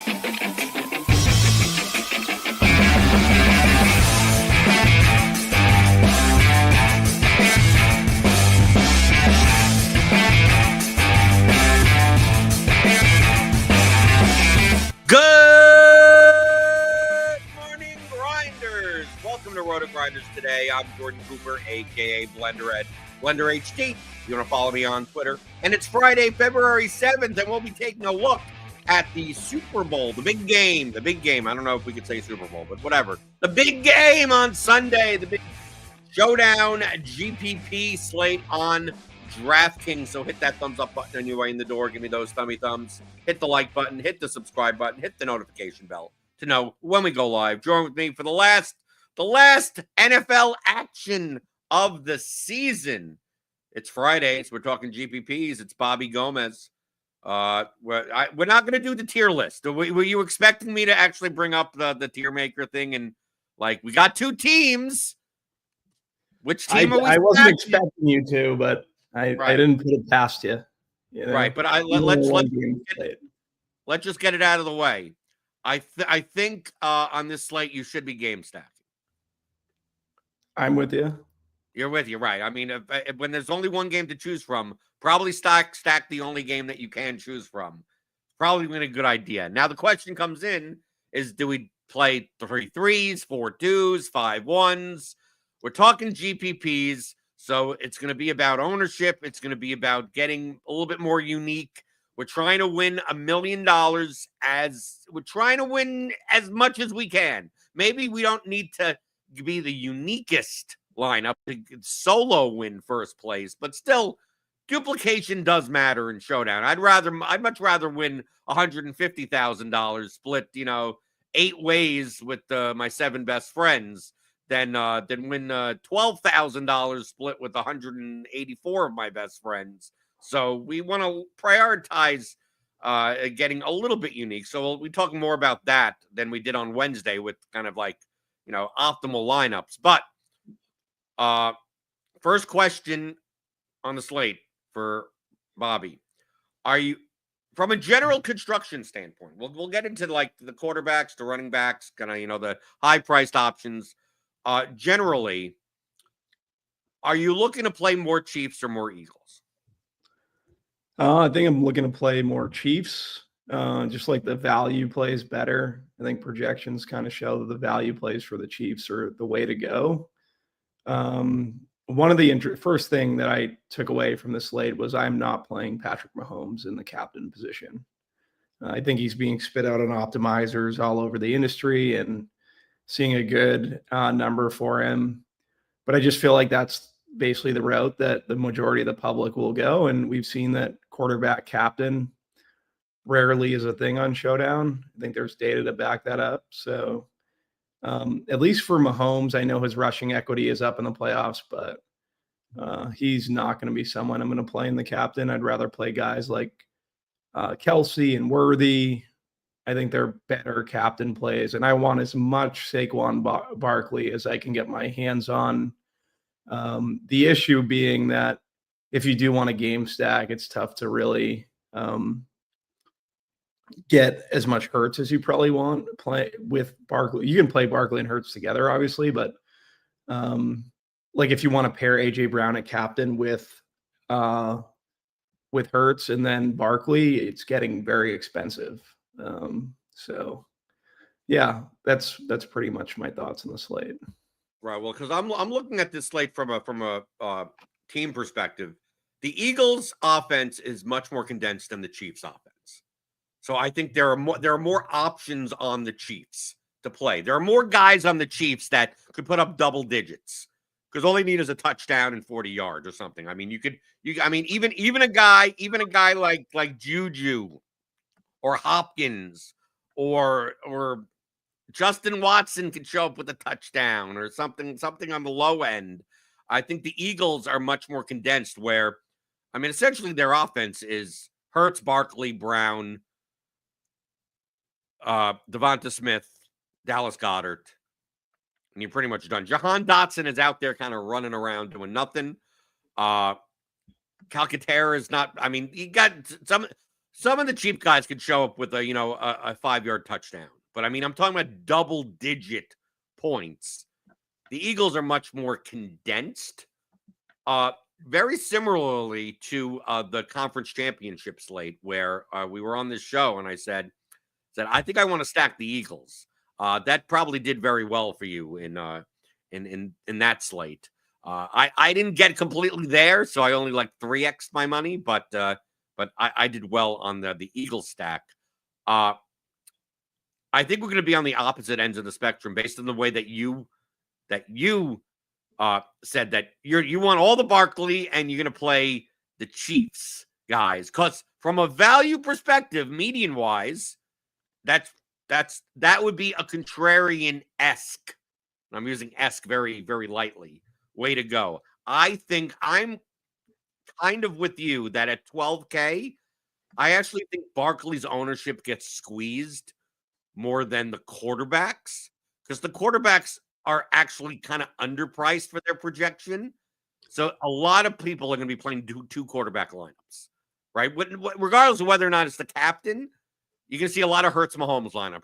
Good morning, grinders. Welcome to RotoGrinders Today. I'm Jordan Cooper, a.k.a. BlenderHD. You want to follow me on Twitter. And it's Friday, February 7th, and we'll be taking a look at the Super Bowl, the big game. I don't know if we could say Super Bowl, but whatever. The big game on Sunday, the big showdown GPP slate on DraftKings. So hit that thumbs up button on your way in the door. Give me those thummy thumbs. Hit the like button. Hit the subscribe button. Hit the notification bell to know when we go live. Join with me for the last NFL action of the season. It's Friday, so we're talking GPPs. It's Bobby Gomez. We're not going to do the tier list. Were you expecting me to actually bring up the tier maker thing? And like, we got two teams. Which team are we? I wasn't expecting you to, but I didn't put it past you. You know? Right, but let's just get it out of the way. I think on this slate you should be game stacking. I'm with you. You're with you, right? I mean, if when there's only one game to choose from, probably stack the only game that you can choose from. Probably been a good idea. Now the question comes in is, do we play 3 3s, 4 2s, 5 1s? We're talking GPPs, so it's going to be about ownership. It's going to be about getting a little bit more unique. We're trying to win $1 million we're trying to win as much as we can. Maybe we don't need to be the uniquest lineup to solo win first place, but still duplication does matter in showdown. I'd much rather win $150,000 split, 8 ways with my 7 best friends than win $12,000 split with 184 of my best friends. So we want to prioritize getting a little bit unique. So we'll be talking more about that than we did on Wednesday with kind of like, optimal lineups. But first question on the slate for Bobby. Are you, from a general construction standpoint, we'll get into like the quarterbacks, the running backs, kind of, the high-priced options. Generally, are you looking to play more Chiefs or more Eagles? I think I'm looking to play more Chiefs. Just like the value plays better. I think projections kind of show that the value plays for the Chiefs are the way to go. One of the first thing that I took away from the slate was I'm not playing Patrick Mahomes in the captain position. I think he's being spit out on optimizers all over the industry and seeing a good number for him. But I just feel like that's basically the route that the majority of the public will go. And we've seen that quarterback captain rarely is a thing on Showdown. I think there's data to back that up. So at least for Mahomes, I know his rushing equity is up in the playoffs, but he's not going to be someone I'm going to play in the captain. I'd rather play guys like Kelsey and Worthy. I think they're better captain plays, and I want as much Saquon Barkley as I can get my hands on. The issue being that if you do want a game stack, it's tough to really get as much Hurts as you probably want. Play with Barkley. You can play Barkley and Hurts together, obviously, but like if you want to pair AJ Brown at captain with Hurts and then Barkley, it's getting very expensive. So yeah, that's pretty much my thoughts on the slate. Right. Well, because I'm looking at this slate from a team perspective. The Eagles' offense is much more condensed than the Chiefs' offense. So I think there are more options on the Chiefs to play. There are more guys on the Chiefs that could put up double digits because all they need is a touchdown and 40 yards or something. I mean, even a guy like Juju or Hopkins or Justin Watson could show up with a touchdown or something on the low end. I think the Eagles are much more condensed where, I mean, essentially their offense is Hurts, Barkley, Brown, Devonta Smith, Dallas Goedert, and you're pretty much done. Jahan Dotson is out there kind of running around doing nothing. Calcaterra is not, I mean, he got some, some of the cheap guys could show up with a 5-yard touchdown, but I mean, I'm talking about double-digit points. The Eagles are much more condensed. Very similarly to the conference championship slate, where we were on this show, and I said I think I want to stack the Eagles. That probably did very well for you in that slate. I didn't get completely there, so I only like 3x my money, but I did well on the Eagles stack. I think we're going to be on the opposite ends of the spectrum based on the way that you said that you want all the Barkley and you're going to play the Chiefs guys. Because from a value perspective, median wise, that would be a contrarian-esque. I'm using esque very, very lightly. Way to go. I think I'm kind of with you that at 12K, I actually think Barkley's ownership gets squeezed more than the quarterbacks, because the quarterbacks are actually kind of underpriced for their projection. So a lot of people are going to be playing two quarterback lineups, right? Regardless of whether or not it's the captain, you can see a lot of Hurts Mahomes lineup.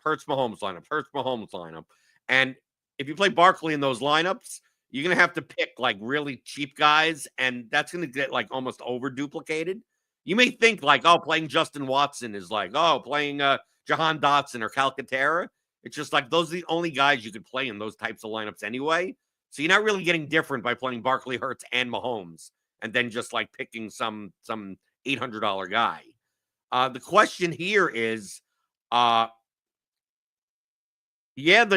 And if you play Barkley in those lineups, you're going to have to pick like really cheap guys, and that's going to get like almost over duplicated. You may think like, oh, playing Justin Watson is like, oh, playing Jahan Dotson or Calcaterra. It's just like those are the only guys you could play in those types of lineups anyway. So you're not really getting different by playing Barkley, Hurts, and Mahomes, and then just like picking some $800 guy. The question here is, the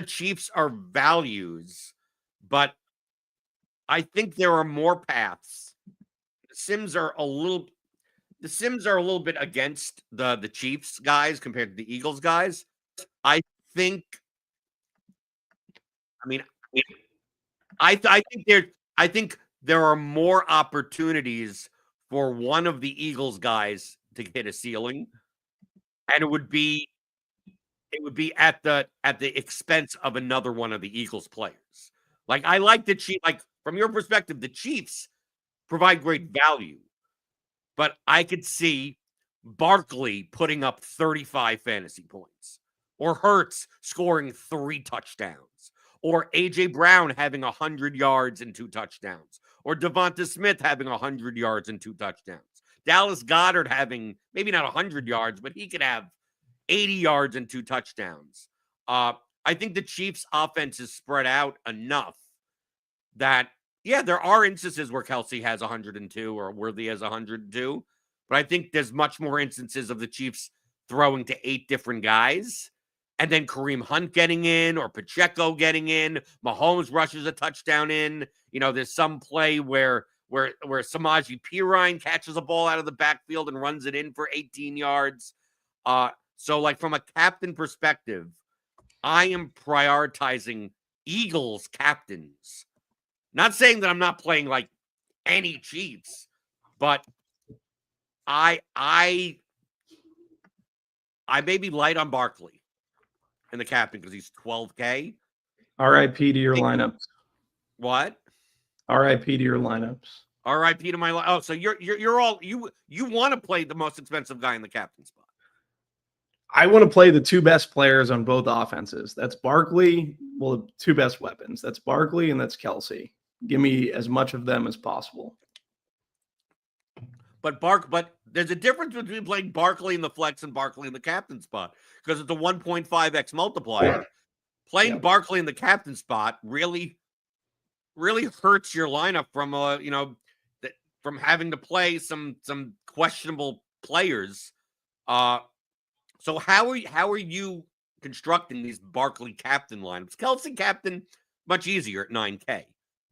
Chiefs are values, but I think there are more paths. The Sims are a little bit against the Chiefs guys compared to the Eagles guys. I think there are more opportunities for one of the Eagles guys to hit a ceiling, and it would be at the expense of another one of the Eagles players. Like, I like the Chiefs. Like, from your perspective, the Chiefs provide great value, but I could see Barkley putting up 35 fantasy points, or Hurts scoring 3 touchdowns, or A.J. Brown having 100 yards and 2 touchdowns, or Devonta Smith having 100 yards and 2 touchdowns. Dallas Goedert having maybe not 100 yards, but he could have 80 yards and 2 touchdowns. I think the Chiefs' offense is spread out enough that, there are instances where Kelsey has 102 or Worthy has 102, but I think there's much more instances of the Chiefs throwing to 8 different guys, and then Kareem Hunt getting in or Pacheco getting in. Mahomes rushes a touchdown in. There's some play where Samaje Perine catches a ball out of the backfield and runs it in for 18 yards. So, like, from a captain perspective, I am prioritizing Eagles captains. Not saying that I'm not playing like any Chiefs, but I may be light on Barkley in the captain because he's 12K. RIP to your lineups. What? RIP to your lineups. RIP to my lineup. Oh, so you're all you want to play the most expensive guy in the captain spot. I want to play the 2 best players on both offenses. That's Barkley. Well, the 2 best weapons. That's Barkley and that's Kelsey. Give me as much of them as possible. But there's a difference between playing Barkley in the flex and Barkley in the captain spot, because it's a 1.5x multiplier. Playing Barkley in the captain spot really hurts your lineup from from having to play some questionable players. So how are you constructing these Barkley captain lineups? Kelsey captain, much easier at 9K.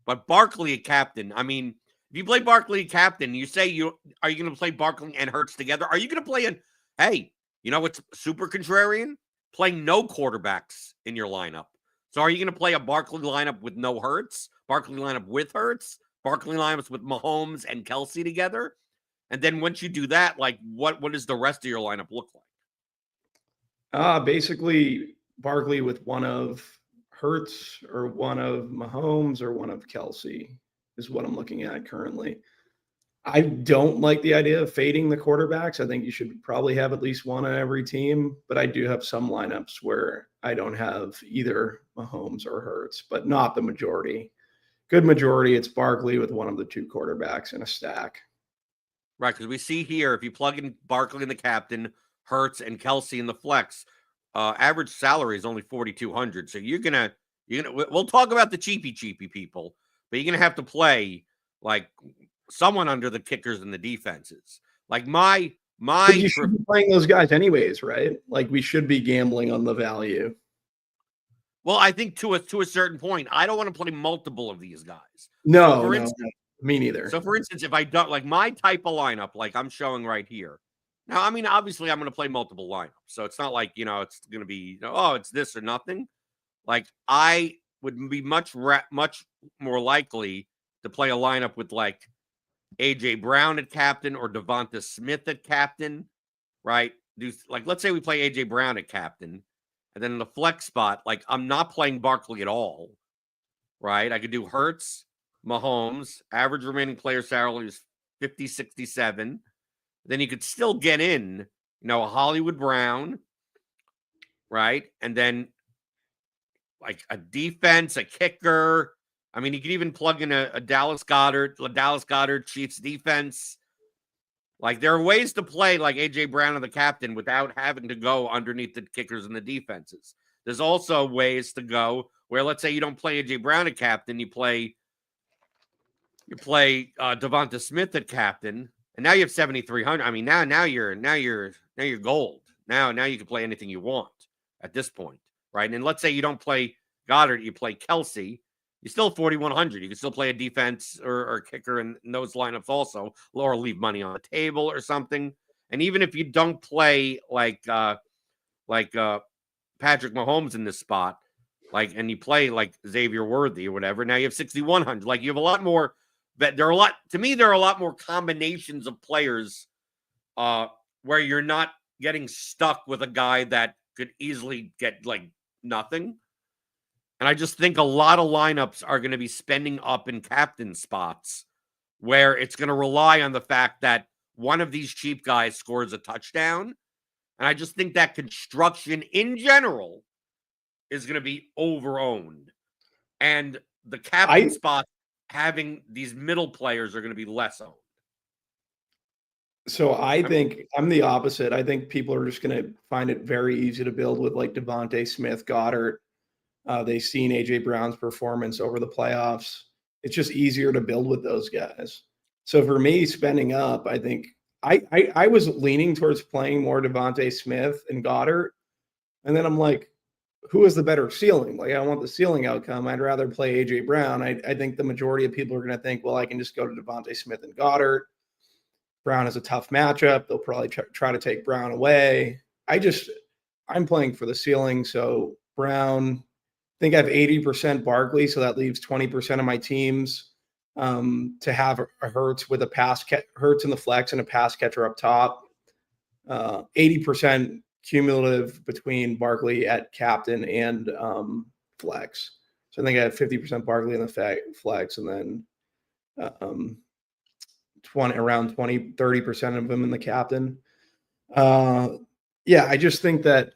But Barkley captain, I mean, if you play Barkley captain, you say are you going to play Barkley and Hurts together? Are you going to play what's super contrarian? Playing no quarterbacks in your lineup. So are you going to play a Barkley lineup with no Hurts? Barkley lineup with Hurts? Barkley lineups with Mahomes and Kelsey together? And then once you do that, like, what does the rest of your lineup look like? Basically Barkley with one of Hurts or one of Mahomes or one of Kelsey is what I'm looking at currently. I don't like the idea of fading the quarterbacks. I think you should probably have at least one on every team, but I do have some lineups where I don't have either Mahomes or Hurts, but not the majority. Good majority, it's Barkley with one of the two quarterbacks in a stack. Right, because we see here, if you plug in Barkley in the captain, Hurts and Kelsey in the flex, average salary is only $4,200. So we'll talk about the cheapy people, but you're gonna have to play like someone under the kickers and the defenses. Like But you should be playing those guys anyways, right? Like we should be gambling on the value. Well, I think to a certain point, I don't want to play multiple of these guys. No, me neither. So, for instance, if I don't like my type of lineup, like I'm showing right here. Now, I mean, obviously, I'm going to play multiple lineups, so it's not like it's going to be oh, it's this or nothing. Like I would be much more likely to play a lineup with like AJ Brown at captain or Devonta Smith at captain, right? Let's say we play AJ Brown at captain. And then in the flex spot, like I'm not playing Barkley at all, right? I could do Hurts, Mahomes, average remaining player salary is 50-67. Then you could still get in, a Hollywood Brown, right? And then like a defense, a kicker. I mean, you could even plug in a Dallas Goedert Chiefs defense. Like there are ways to play like AJ Brown and the captain without having to go underneath the kickers and the defenses. There's also ways to go where, let's say you don't play AJ Brown at captain, you play Devonta Smith at captain, and now you have 7,300. I mean, now you're gold. Now you can play anything you want at this point, right? And let's say you don't play Goddard, you play Kelsey. You still 4,100. You can still play a defense or kicker in those lineups also, or leave money on the table or something. And even if you don't play like Patrick Mahomes in this spot, and you play like Xavier Worthy or whatever, now you have 6,100. Like you have a lot more. But there are a lot more combinations of players where you're not getting stuck with a guy that could easily get like nothing. And I just think a lot of lineups are going to be spending up in captain spots where it's going to rely on the fact that one of these cheap guys scores a touchdown. And I just think that construction in general is going to be over-owned. And the captain spot having these middle players are going to be less owned. So I think I'm the opposite. I think people are just going to find it very easy to build with like Devonta Smith, Goddard. They've seen AJ Brown's performance over the playoffs. It's just easier to build with those guys. So for me, spending up, I think I was leaning towards playing more Devonta Smith and Goddard. And then I'm like, who is the better ceiling? Like, I want the ceiling outcome. I'd rather play AJ Brown. I think the majority of people are going to think, well, I can just go to Devonta Smith and Goddard. Brown is a tough matchup. They'll probably try to take Brown away. I'm playing for the ceiling. So Brown, I think I have 80% Barkley, so that leaves 20% of my teams to have a Hurts with Hurts in the flex and a pass catcher up top. 80% cumulative between Barkley at captain and flex. So I think I have 50% Barkley in the flex, and then around 30% of them in the captain. I just think that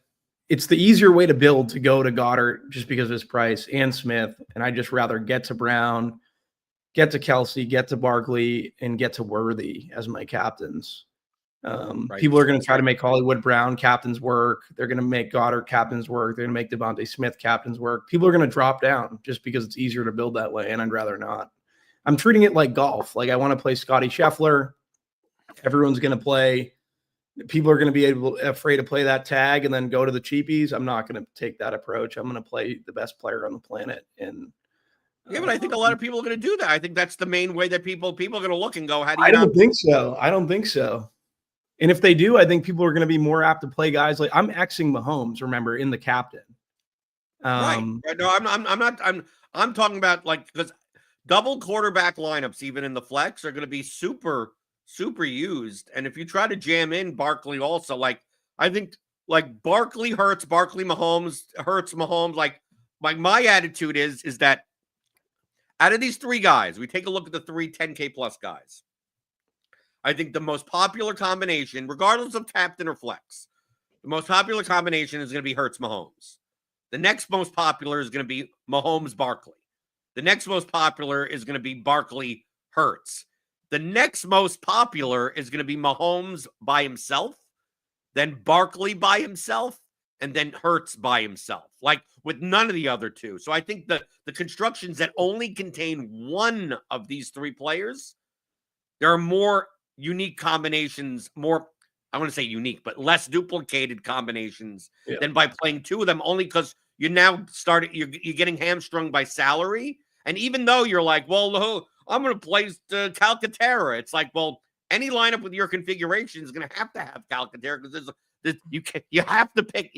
it's the easier way to build to go to Goddard just because of his price and Smith. And I'd just rather get to Brown, get to Kelsey, get to Barkley, and get to Worthy as my captains. Right. People are going to try to make Hollywood Brown captains work. They're going to make Goddard captains work. They're going to make Devonta Smith captains work. People are going to drop down just because it's easier to build that way, and I'd rather not. I'm treating it like golf. Like I want to play Scotty Scheffler. Everyone's going to play. People are going to be afraid to play that tag and then go to the cheapies. I'm not going to take that approach. I'm going to play the best player on the planet. And but I think a lot of people are going to do that. I think that's the main way that people are going to look and go, how do you? I don't think so. And if they do, I think people are going to be more apt to play guys like I'm Xing Mahomes. Remember, in the captain. Right. No, I'm not. I'm talking about because double quarterback lineups, even in the flex, are going to be super used. And if you try to jam in Barkley also, I think Barkley Hurts, Barkley Mahomes, Hurts Mahomes, like my attitude is that out of these three guys, we take a look at the three 10K plus guys. I think the most popular combination, regardless of captain or flex, the most popular combination is going to be Hurts Mahomes. The next most popular is going to be Mahomes Barkley. The next most popular is going to be Barkley Hurts. The next most popular is going to be Mahomes by himself, then Barkley by himself, and then Hurts by himself, like with none of the other two. So I think the constructions that only contain one of these three players, there are more unique combinations, more, I want to say unique, but less duplicated combinations than by playing two of them, only because you're you're getting hamstrung by salary. And even though you're like, well, I'm going to play Calcaterra, it's like, well, any lineup with your configuration is going to have Calcaterra because you have to pick.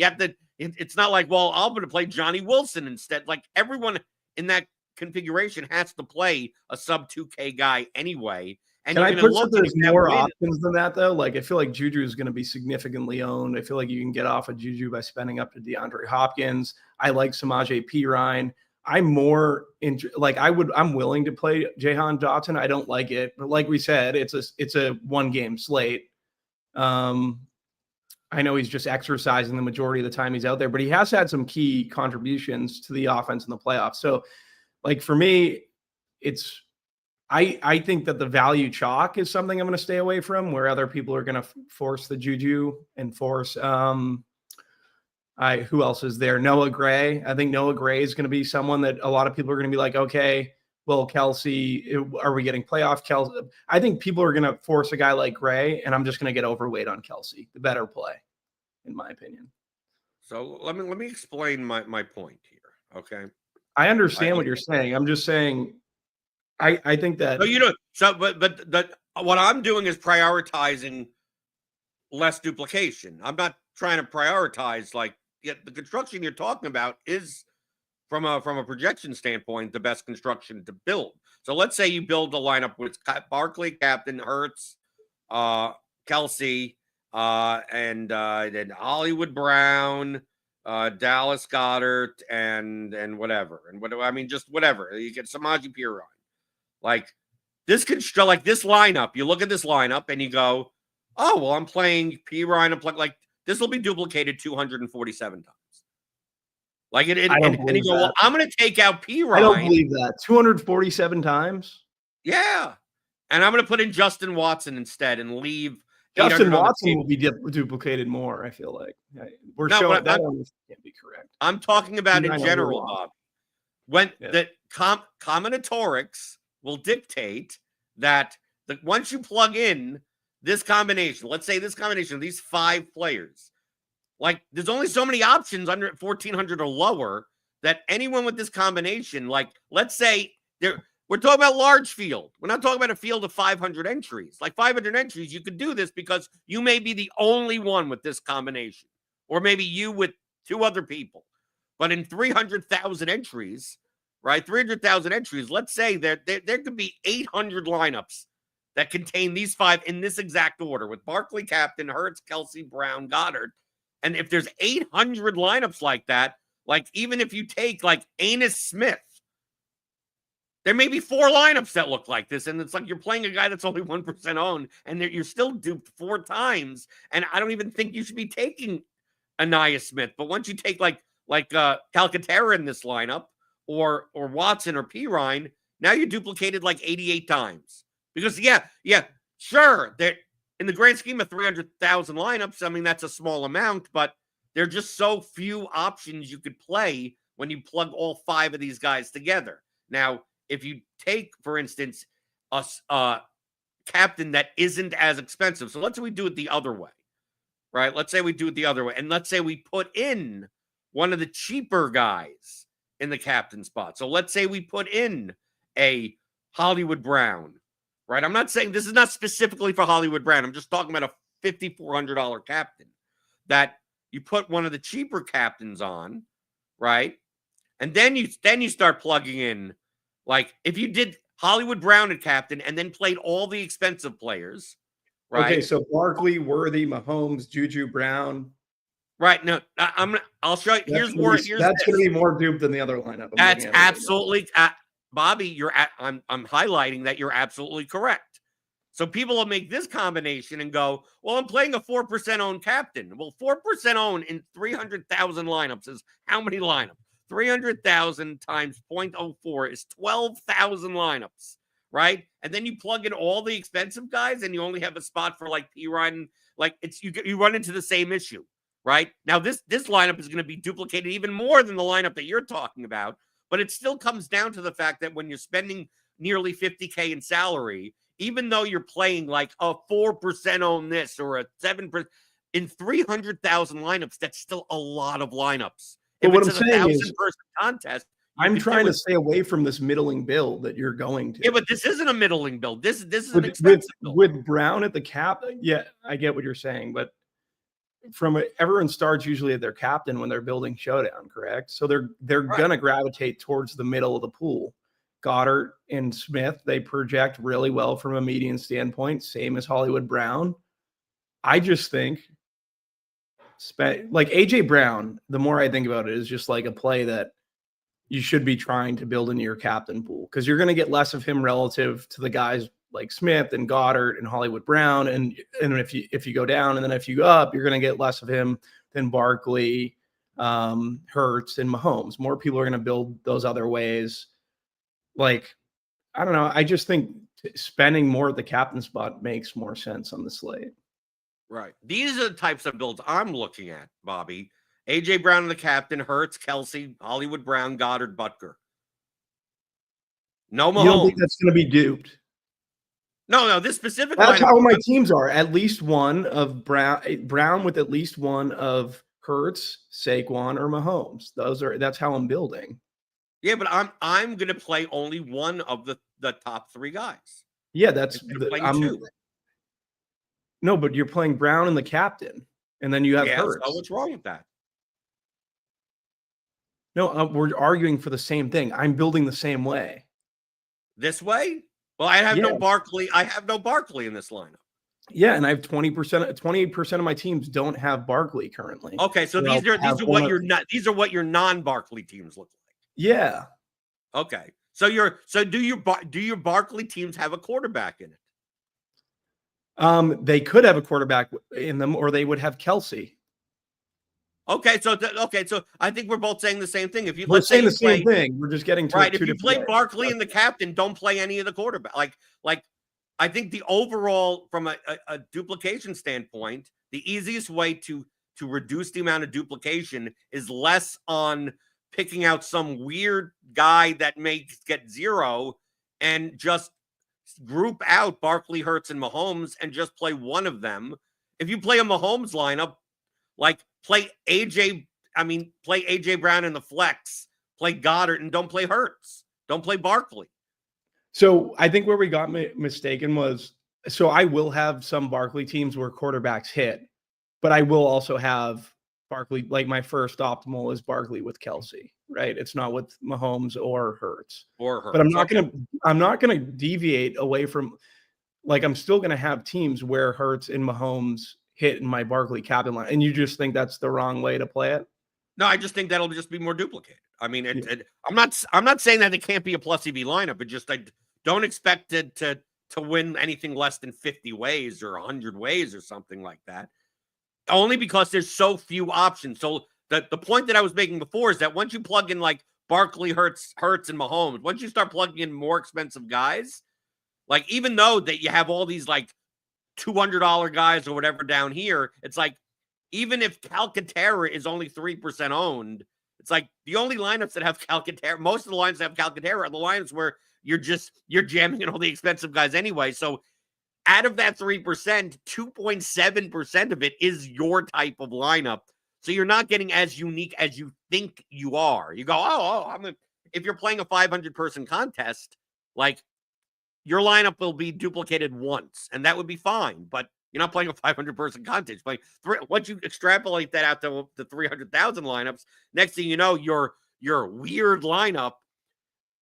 It's not like, well, I'm going to play Johnny Wilson instead. Like everyone in that configuration has to play a sub 2K guy anyway. And can I put that there's more options than that though? Like I feel like Juju is going to be significantly owned. I feel like you can get off of Juju by spending up to DeAndre Hopkins. I like Samaje Perine. I'm more I'm willing to play Jahan Dotson. I don't like it, but like we said, it's a one game slate. I know he's just exercising the majority of the time he's out there, but he has had some key contributions to the offense in the playoffs. So like for me, I think that the value chalk is something I'm going to stay away from, where other people are going to force the Juju and force who else is there? Noah Gray. I think Noah Gray is going to be someone that a lot of people are going to be like, okay, well, Kelsey, are we getting playoff Kelsey? I think people are going to force a guy like Gray, and I'm just going to get overweight on Kelsey, the better play, in my opinion. So let me explain my point here. Okay. I understand what you're saying. I'm just saying, I think that. But what I'm doing is prioritizing less duplication. I'm not trying to prioritize the construction you're talking about is from a projection standpoint the best construction to build. So let's say you build a lineup with Barkley, captain, Hurts, Kelsey, and then Hollywood Brown, Dallas Goedert, and whatever. Just whatever. You get Samaje Perine. Like this lineup, you look at this lineup and you go, oh, well, I'm playing Perine. I'm playing this will be duplicated 247 times. And you go, well, I'm going to take out Perine. I don't believe that. 247 times? Yeah. And I'm going to put in Justin Watson instead and leave. Justin Watson will be duplicated more, I feel like. We're showing that can't be correct. I'm talking about in general, Bob. When the combinatorics will dictate that once you plug in this combination, let's say this combination of these five players, there's only so many options under 1,400 or lower that anyone with this combination, let's say we're talking about large field. We're not talking about a field of 500 entries. 500 entries, you could do this because you may be the only one with this combination, or maybe you with two other people. But in 300,000 entries, right? 300,000 entries, let's say there could be 800 lineups that contain these five in this exact order with Barkley, captain, Hurts, Kelsey, Brown, Goddard. And if there's 800 lineups like that, even if you take Anis Smith, there may be 4 lineups that look like this. And it's like you're playing a guy that's only 1% owned and you're still duped 4 times. And I don't even think you should be taking Ainias Smith. But once you take Calcaterra in this lineup or Watson or Perine, now you're duplicated 88 times. Because, sure, in the grand scheme of 300,000 lineups, that's a small amount, but there are just so few options you could play when you plug all 5 of these guys together. Now, if you take, for instance, a captain that isn't as expensive, so let's say we do it the other way, right? Let's say we do it the other way, and let's say we put in one of the cheaper guys in the captain spot. So let's say we put in a Hollywood Brown, right? I'm not saying this is not specifically for Hollywood Brown. I'm just talking about a $5,400 captain that you put one of the cheaper captains on, right? And then you start plugging in, if you did Hollywood Brown at captain and then played all the expensive players, right? Okay, so Barkley, Worthy, Mahomes, Juju, Brown. Right. No, I'll show you. That's going to be more duped than the other lineup. That's absolutely Bobby, I'm highlighting that you're absolutely correct. So people will make this combination and go, well, I'm playing a 4% owned captain. Well, 4% owned in 300,000 lineups is how many lineups? 300,000 times 0.04 is 12,000 lineups, right? And then you plug in all the expensive guys and you only have a spot for like P-Ryan. Like you run into the same issue, right? Now this lineup is going to be duplicated even more than the lineup that you're talking about, but it still comes down to the fact that when you're spending nearly 50K in salary, even though you're playing like a 4% on this or a 7% in 300,000 lineups, that's still a lot of lineups. But If what it's I'm a saying is, 1,000-person contest, I'm trying to stay away from this middling build that you're going to. Yeah, but this isn't a middling build. This is with, an expensive build. With Brown at the cap. Yeah, I get what you're saying, but everyone starts usually at their captain when they're building Showdown, correct? So they're Right. gonna gravitate towards the middle of the pool. Goddard and Smith, they project really well from a median standpoint, same as Hollywood Brown. I just think like AJ Brown, the more I think about it, is just like a play that you should be trying to build into your captain pool, because you're going to get less of him relative to the guys like Smith and Goddard and Hollywood Brown. And if you go down and then if you go up, you're going to get less of him than Barkley, Hurts, and Mahomes. More people are going to build those other ways. Like, I don't know. I just think spending more at the captain spot makes more sense on the slate. Right. These are the types of builds I'm looking at, Bobby. AJ Brown and the captain, Hurts, Kelsey, Hollywood Brown, Goddard, Butker. No Mahomes. You don't think that's going to be duped? No. This specific That's lineup, how my teams are. At least one of Brown with at least one of Hurts, Saquon, or Mahomes. That's how I'm building. Yeah, but I'm going to play only one of the top three guys. Yeah, two. No, but you're playing Brown and the captain, and then you have Hurts. So what's wrong with that? No, we're arguing for the same thing. I'm building the same way. This way? Well, I have no Barkley. I have no Barkley in this lineup. Yeah, and I have 28% of my teams don't have Barkley currently. Okay, so these are what your non-Barkley teams look like. Yeah. Okay. So do your Barkley teams have a quarterback in it? They could have a quarterback in them, or they would have Kelsey. Okay, so I think we're both saying the same thing. If we're saying the same thing, we're just getting to right. If you play Barkley and the captain, don't play any of the quarterback. Like I think the overall, from a duplication standpoint, the easiest way to reduce the amount of duplication is less on picking out some weird guy that may get 0 and just group out Barkley, Hurts, and Mahomes and just play one of them. If you play a Mahomes lineup, like play AJ Brown in the flex, play Goddard, and don't play Hurts. Don't play Barkley. So I think where we got mistaken was, so I will have some Barkley teams where quarterbacks hit, but I will also have Barkley, like my first optimal is Barkley with Kelsey, right? It's not with Mahomes or Hurts. But I'm not gonna deviate away from, like, I'm still gonna have teams where Hurts and Mahomes hit in my Barkley captain line. And you just think that's the wrong way to play it? No, I just think that'll just be more duplicated. I mean, I'm not saying that it can't be a plus EV lineup, but just I don't expect it to win anything less than 50 ways or 100 ways or something like that. Only because there's so few options. So the point that I was making before is that once you plug in like Barkley, Hurts, and Mahomes, once you start plugging in more expensive guys, like even though that you have all these like $200 guys or whatever down here, it's like, even if Calcaterra is only 3% owned, it's like the only lineups that have Calcaterra, most of the lines that have Calcaterra are the lineups where you're jamming in all the expensive guys anyway. So out of that 3%, 2.7% of it is your type of lineup. So you're not getting as unique as you think you are. You go, if you're playing a 500-person contest, like your lineup will be duplicated once, and that would be fine. But you're not playing a 500-person contest. Once you extrapolate that out to the 300,000 lineups, next thing you know, your weird lineup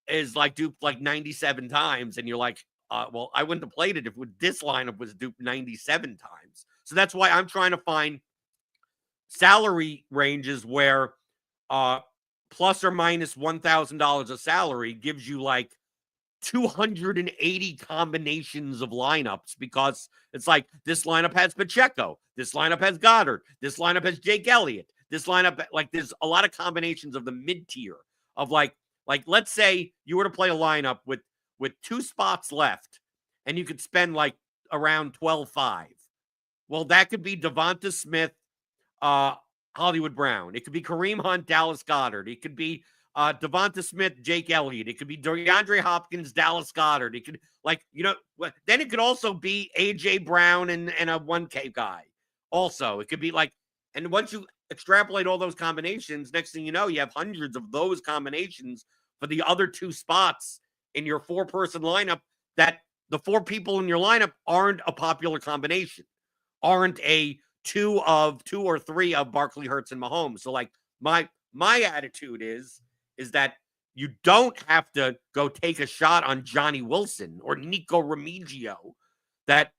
is like duped like 97 times, and you're like, well, I wouldn't have played it if this lineup was duped 97 times. So that's why I'm trying to find salary ranges where plus or minus $1,000 of salary gives you like 280 combinations of lineups because it's like this lineup has Pacheco, this lineup has Goddard, this lineup has Jake Elliott, this lineup, like there's a lot of combinations of the mid-tier of like let's say you were to play a lineup with 2 spots left and you could spend like around 12.5. Well, that could be Devonta Smith, Hollywood Brown. It could be Kareem Hunt, Dallas Goddard. It could be Devonta Smith, Jake Elliott. It could be DeAndre Hopkins, Dallas Goddard. It could, like, you know, then it could also be AJ Brown and a 1K guy. Also, it could be like, and once you extrapolate all those combinations, next thing you know, you have hundreds of those combinations for the other 2 spots in your 4-person lineup that the 4 people in your lineup aren't a popular combination, aren't a 2 or 3 of Barkley, Hurts, and Mahomes. So like my attitude is that you don't have to go take a shot on Johnny Wilson or Nico Remigio, that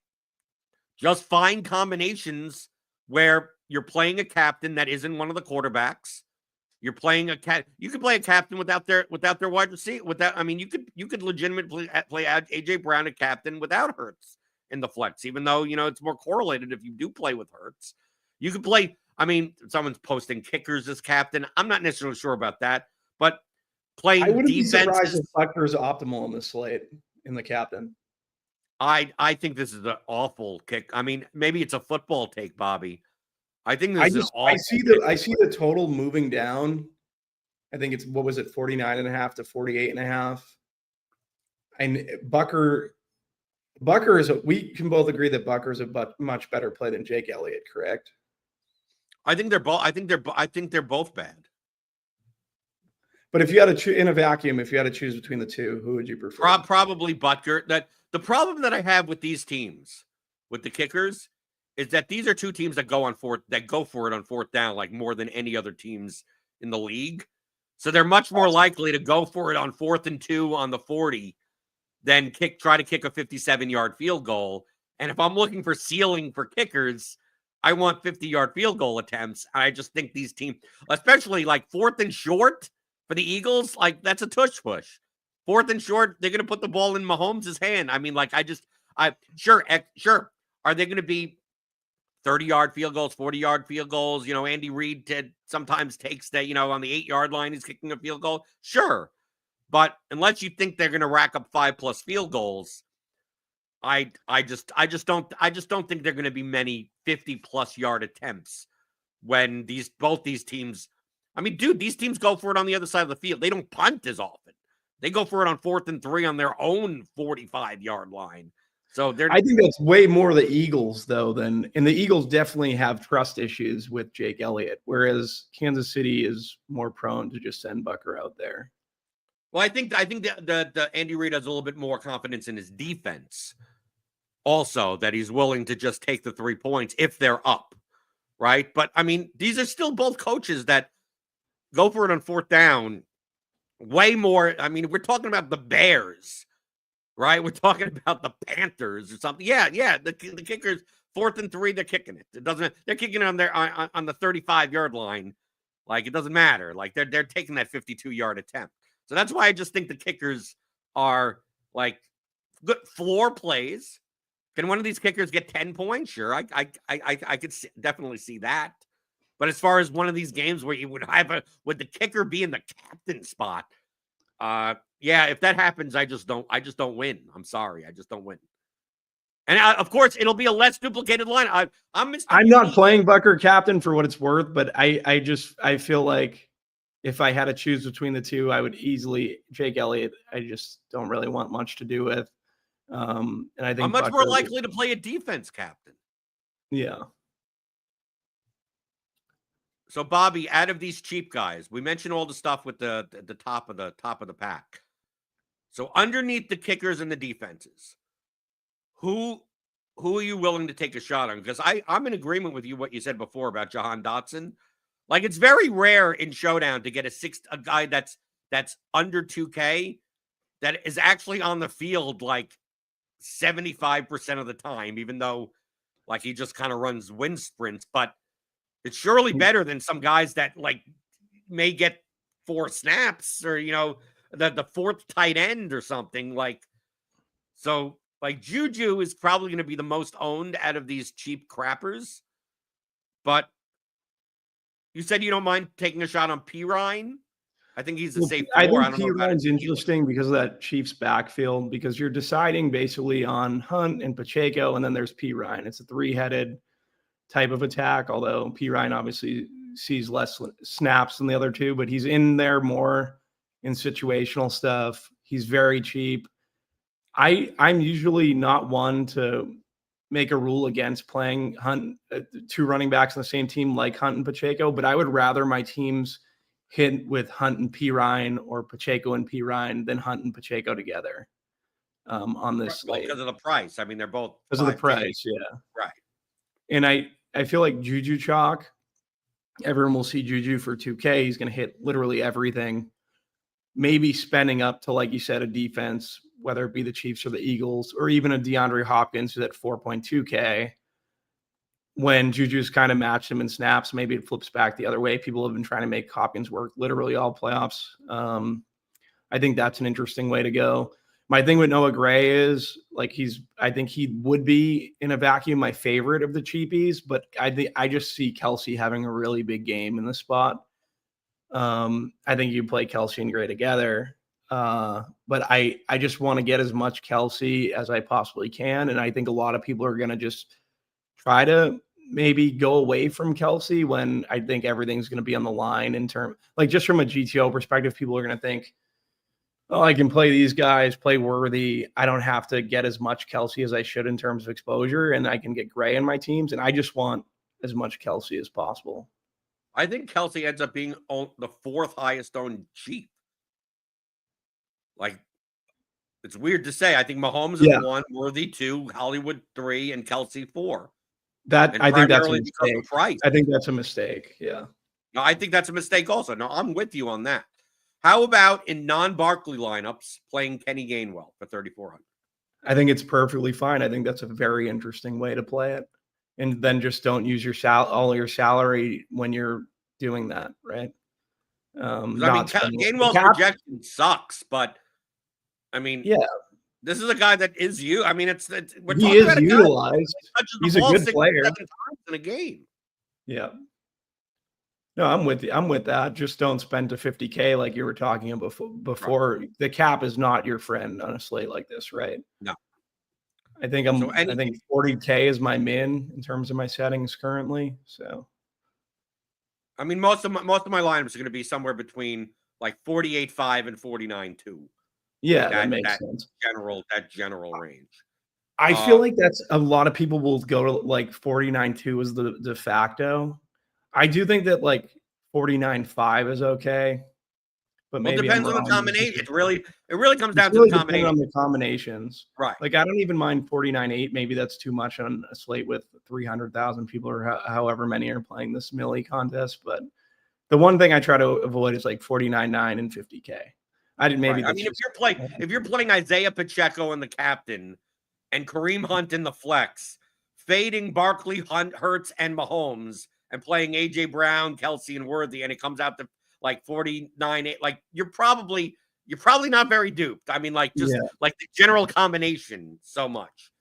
just find combinations where you're playing a captain that isn't one of the quarterbacks. You're playing you could play a captain without their wide receiver. I mean, you could legitimately play AJ Brown a captain without Hurts in the flex, even though, you know, it's more correlated if you do play with Hurts. You could play, I mean, someone's posting kickers as captain. I'm not necessarily sure about that, but playing I wouldn't be defenses. surprised if Butker is optimal in the slate in the captain. I think this is an awful kick. I mean, maybe it's a football take, Bobby. I think this is an awful I see the total moving down. I think it's, what was it, 49.5 to 48.5. And Butker is we can both agree that Butker is a much better play than Jake Elliott, correct? I think they're both bad. But if you had to in a vacuum, if you had to choose between the 2, who would you prefer? Probably Butker. That the problem that I have with these teams, with the kickers, is that these are 2 teams that go for it on 4th down, like more than any other teams in the league. So they're much more likely to go for it on 4th and 2 on the 40 than try to kick a 57-yard field goal. And if I'm looking for ceiling for kickers, I want 50-yard field goal attempts. I just think these teams, especially like 4th and short for the Eagles, like that's a tush push. 4th and short, they're going to put the ball in Mahomes' hand. I mean, like sure. Are they going to be 30-yard field goals, 40-yard field goals? You know, Andy Reid sometimes takes that, you know, on the 8-yard line, he's kicking a field goal. Sure. But unless you think they're going to rack up 5+ field goals, I just don't think they're going to be many 50+ yard attempts when both these teams. I mean, dude, these teams go for it on the other side of the field. They don't punt as often. They go for it on 4th and 3 on their own 45-yard line. So I think that's way more the Eagles, though, and the Eagles definitely have trust issues with Jake Elliott, whereas Kansas City is more prone to just send Butker out there. Well, I think the Andy Reid has a little bit more confidence in his defense. Also, that he's willing to just take the 3 points if they're up, right? But I mean, these are still both coaches that go for it on 4th down way more. I mean, we're talking about the Bears, right? We're talking about the Panthers or something. Yeah. The kickers, 4th and 3, they're kicking it. They're kicking it on the 35-yard line. Like, it doesn't matter. Like, they're taking that 52-yard attempt. So that's why I just think the kickers are like good floor plays. Can one of these kickers get 10 points? Sure. I could definitely see that. But as far as one of these games where you would would the kicker be in the captain spot? Yeah, if that happens, I just don't win. I'm sorry. I just don't win. And of course, it'll be a less duplicated line. I'm not playing Butker captain for what it's worth, but I feel like if I had to choose between the 2, I would easily Jake Elliott. I just don't really want much to do with. And I think I'm much more likely to play a defense captain. Yeah. So Bobby, out of these cheap guys, we mentioned all the stuff with the top of the pack. So underneath the kickers and the defenses, who are you willing to take a shot on? Because I'm in agreement with you what you said before about Jahan Dotson. Like, it's very rare in Showdown to get a guy that's under 2K that is actually on the field like 75% of the time, even though like he just kind of runs wind sprints. But it's surely better than some guys that like may get 4 snaps or, you know, the fourth tight end or something. So Juju is probably going to be the most owned out of these cheap crappers. But you said you don't mind taking a shot on Pirine. I think he's a safe I four. think Pirine interesting because of that Chiefs backfield, because you're deciding basically on Hunt and Pacheco, and then there's Pirine. It's a three-headed type of attack, although Pirine obviously sees less snaps than the other two, but he's in there more in situational stuff. He's very cheap. I'm usually not one to make a rule against playing Hunt, two running backs on the same team like Hunt and Pacheco, but I would rather my teams hit with Hunt and Pirine or Pacheco and Pirine than Hunt and Pacheco together on this slate. Because of the price. I mean, they're both because of the price, yeah. Right. And I feel like Juju chalk, everyone will see Juju for 2K. He's going to hit literally everything. Maybe spending up to, like you said, a defense, whether it be the Chiefs or the Eagles, or even a DeAndre Hopkins who's at 4.2K. When Juju's kind of matched him in snaps, maybe it flips back the other way. People have been trying to make Hopkins work literally all playoffs. I think that's an interesting way to go. My thing with Noah Gray is I think he would be in a vacuum my favorite of the cheapies, but I just see Kelsey having a really big game in the spot. I think you play Kelsey and Gray together. But I just want to get as much Kelsey as I possibly can. And I think a lot of people are going to just try to maybe go away from Kelsey when I think everything's going to be on the line in terms, just from a GTO perspective, people are going to think, oh, I can play these guys, play Worthy. I don't have to get as much Kelsey as I should in terms of exposure, and I can get Gray in my teams. And I just want as much Kelsey as possible. I think Kelsey ends up being the fourth highest owned cheap. It's weird to say. I think Mahomes is 1, Worthy 2, Hollywood 3, and Kelsey 4. I think that's a mistake. I think that's a mistake. Yeah. No, I think that's a mistake also. No, I'm with you on that. How about in non-Barkley lineups playing Kenny Gainwell for 3,400? I think it's perfectly fine. I think that's a very interesting way to play it. And then just don't use all your salary when you're doing that, right? Gainwell's projection sucks, but I mean, yeah, this is a guy that is you. I mean, he is utilized. He's a good player in a game. Yeah. No, I'm with you. I'm with that. Just don't spend to 50K like you were talking about before. Right. The cap is not your friend on a slate like this, right? No. I think I think 40K is my min in terms of my settings currently. So, I mean, most of my lineups are going to be somewhere between 48.5 and 49.2. Yeah, that makes sense. That general range. I feel like that's a lot of people will go to 49.2 as the de facto. I do think that 49.5 is okay, but maybe it depends on the combination. It really comes down to the combination. On the combinations, right? I don't even mind 49.8. Maybe that's too much on a slate with 300,000 people or however many are playing this Millie contest. But the one thing I try to avoid is 49.9 and 50K. I mean, if you're playing Isaiah Pacheco and the captain, and Kareem Hunt in the flex, fading Barkley, Hunt, Hurts, and Mahomes, and playing AJ Brown, Kelsey, and Worthy, and it comes out to 49.8, you're probably not very duped. I mean, the general combination so much.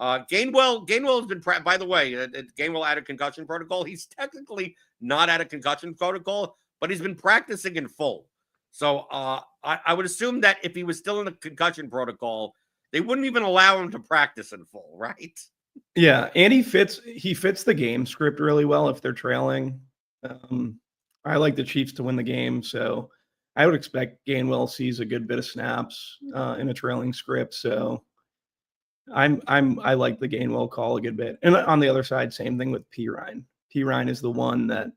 Gainwell has been, by the way, Gainwell out of concussion protocol. He's technically not out of concussion protocol, but he's been practicing in full. So I would assume that if he was still in the concussion protocol, they wouldn't even allow him to practice in full, right? Yeah, and he fits the game script really well if they're trailing. I like the Chiefs to win the game, so I would expect Gainwell sees a good bit of snaps in a trailing script. So I like the Gainwell call a good bit. And on the other side, same thing with Pirine. Pirine is the one that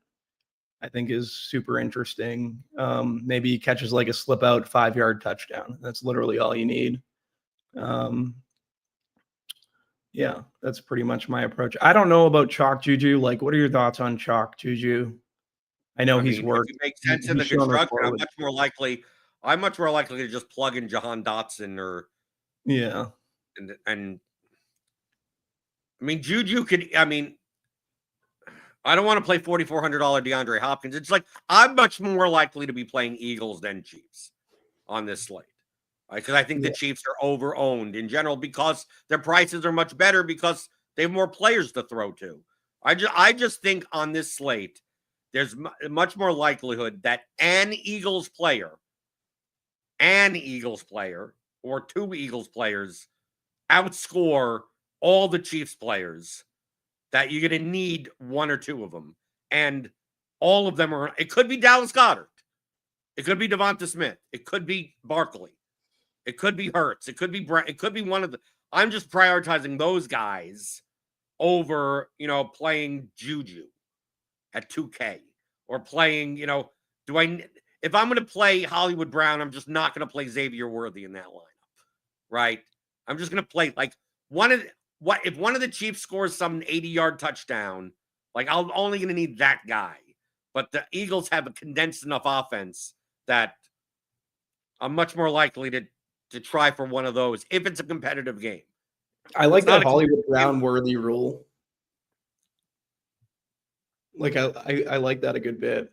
I think is super interesting. Maybe he catches a slip out 5-yard touchdown. That's literally all you need. Yeah, that's pretty much my approach. I don't know about Chalk Juju. What are your thoughts on Chalk Juju? I know he's worked. If it makes sense in the construction, I'm much more likely to just plug in Jahan Dotson or and I mean Juju could. I mean, I don't want to play $4,400 DeAndre Hopkins. It's I'm much more likely to be playing Eagles than Chiefs. on this slate. Because I think the Chiefs are over-owned in general because their prices are much better because they have more players to throw to. I just think on this slate, there's much more likelihood that an Eagles player or two Eagles players outscore all the Chiefs players, that you're going to need one or two of them. And all of them are, it could be Dallas Goedert. It could be Devonta Smith. It could be Barkley. It could be Hurts. It could be Brent. It could be one of the, I'm just prioritizing those guys over, playing Juju at 2K or playing, if I'm going to play Hollywood Brown, I'm just not going to play Xavier Worthy in that lineup, right? I'm just going to play like if one of the Chiefs scores some 80-yard touchdown, like I'm only going to need that guy. But the Eagles have a condensed enough offense that I'm much more likely to try for one of those if it's a competitive game. I like that Hollywood Brown worthy rule. Like I like that a good bit.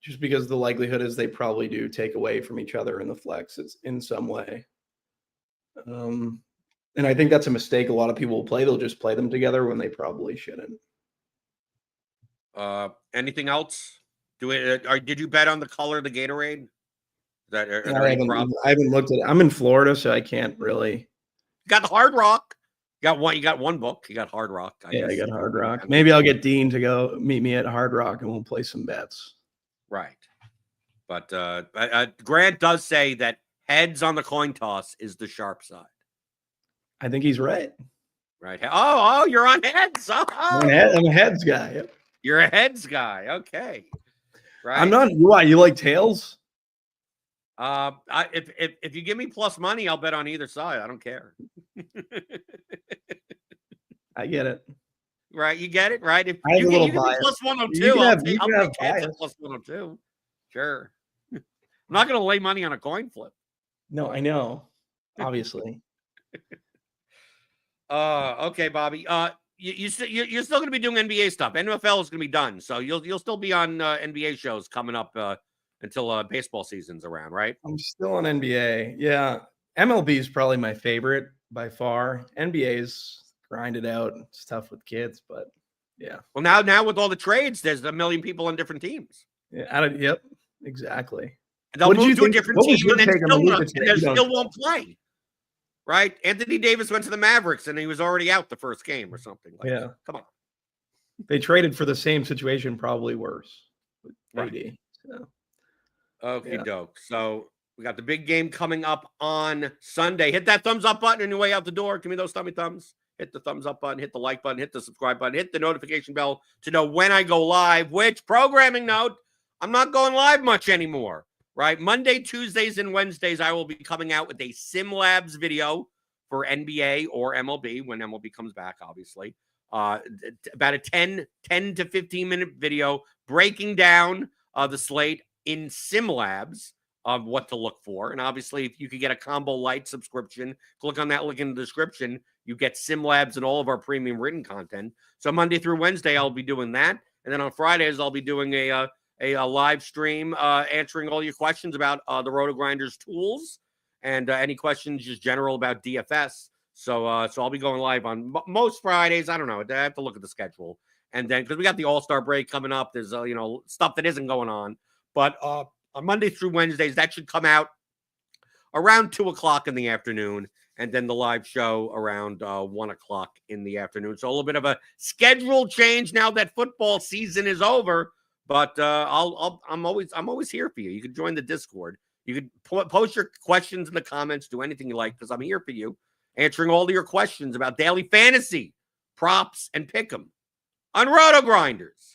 Just because the likelihood is they probably do take away from each other in the flex in some way. And I think that's a mistake a lot of people will play. They'll just play them together when they probably shouldn't. Anything else? Did you bet on the color of the Gatorade? I haven't looked at it. I'm in Florida, so I can't really. You got the Hard Rock. You got one book. You got Hard Rock. I got Hard Rock. Maybe I'll get Dean to go meet me at Hard Rock and we'll play some bets. Right. But Grant does say that heads on the coin toss is the sharp side. I think he's right. Right. Oh, you're on heads. Oh. I'm a heads guy. Yep. You're a heads guy. Okay. Right. I'm not. Why? You like tails? If you give me plus money, I'll bet on either side. I don't care. I get it. Right, you get it, right? If I have you a little give me plus 102, I'll take plus 102. Sure. I'm not going to lay money on a coin flip. No, I know. Obviously. Okay, Bobby. You're still going to be doing NBA stuff. NFL is going to be done, so you'll still be on NBA shows coming up until baseball season's around, right? I'm still on NBA. Yeah, MLB is probably my favorite by far. NBA's grind it out. It's tough with kids, but yeah. Well, now with all the trades, there's a million people on different teams. Yeah, yep, exactly. They'll move to a different team and then still won't play. Right? Anthony Davis went to the Mavericks and he was already out the first game or something. Like that. Come on. They traded for the same situation, probably worse. With right. AD, so. Okay, doke. So we got the big game coming up on Sunday. Hit that thumbs up button on your way out the door. Give me those tummy thumbs. Hit the thumbs up button, hit the like button, hit the subscribe button, hit the notification bell to know when I go live, which programming note, I'm not going live much anymore, right? Monday, Tuesdays, and Wednesdays, I will be coming out with a SimLabs video for NBA or MLB when MLB comes back, obviously. About a 10 to 15-minute video breaking down the slate in SimLabs of what to look for. And obviously, if you could get a combo light subscription, click on that link in the description. You get SimLabs and all of our premium written content. So Monday through Wednesday, I'll be doing that. And then on Fridays, I'll be doing a live stream answering all your questions about the RotoGrinders tools and any questions just general about DFS. So I'll be going live on most Fridays. I don't know. I have to look at the schedule. And then because we got the All-Star break coming up, there's stuff that isn't going on. But on Monday through Wednesdays, that should come out around 2 o'clock in the afternoon. And then the live show around 1 o'clock in the afternoon. So a little bit of a schedule change now that football season is over. But I'm always here for you. You can join the Discord. You could post your questions in the comments. Do anything you like because I'm here for you, answering all of your questions about daily fantasy, props, and pick'em on RotoGrinders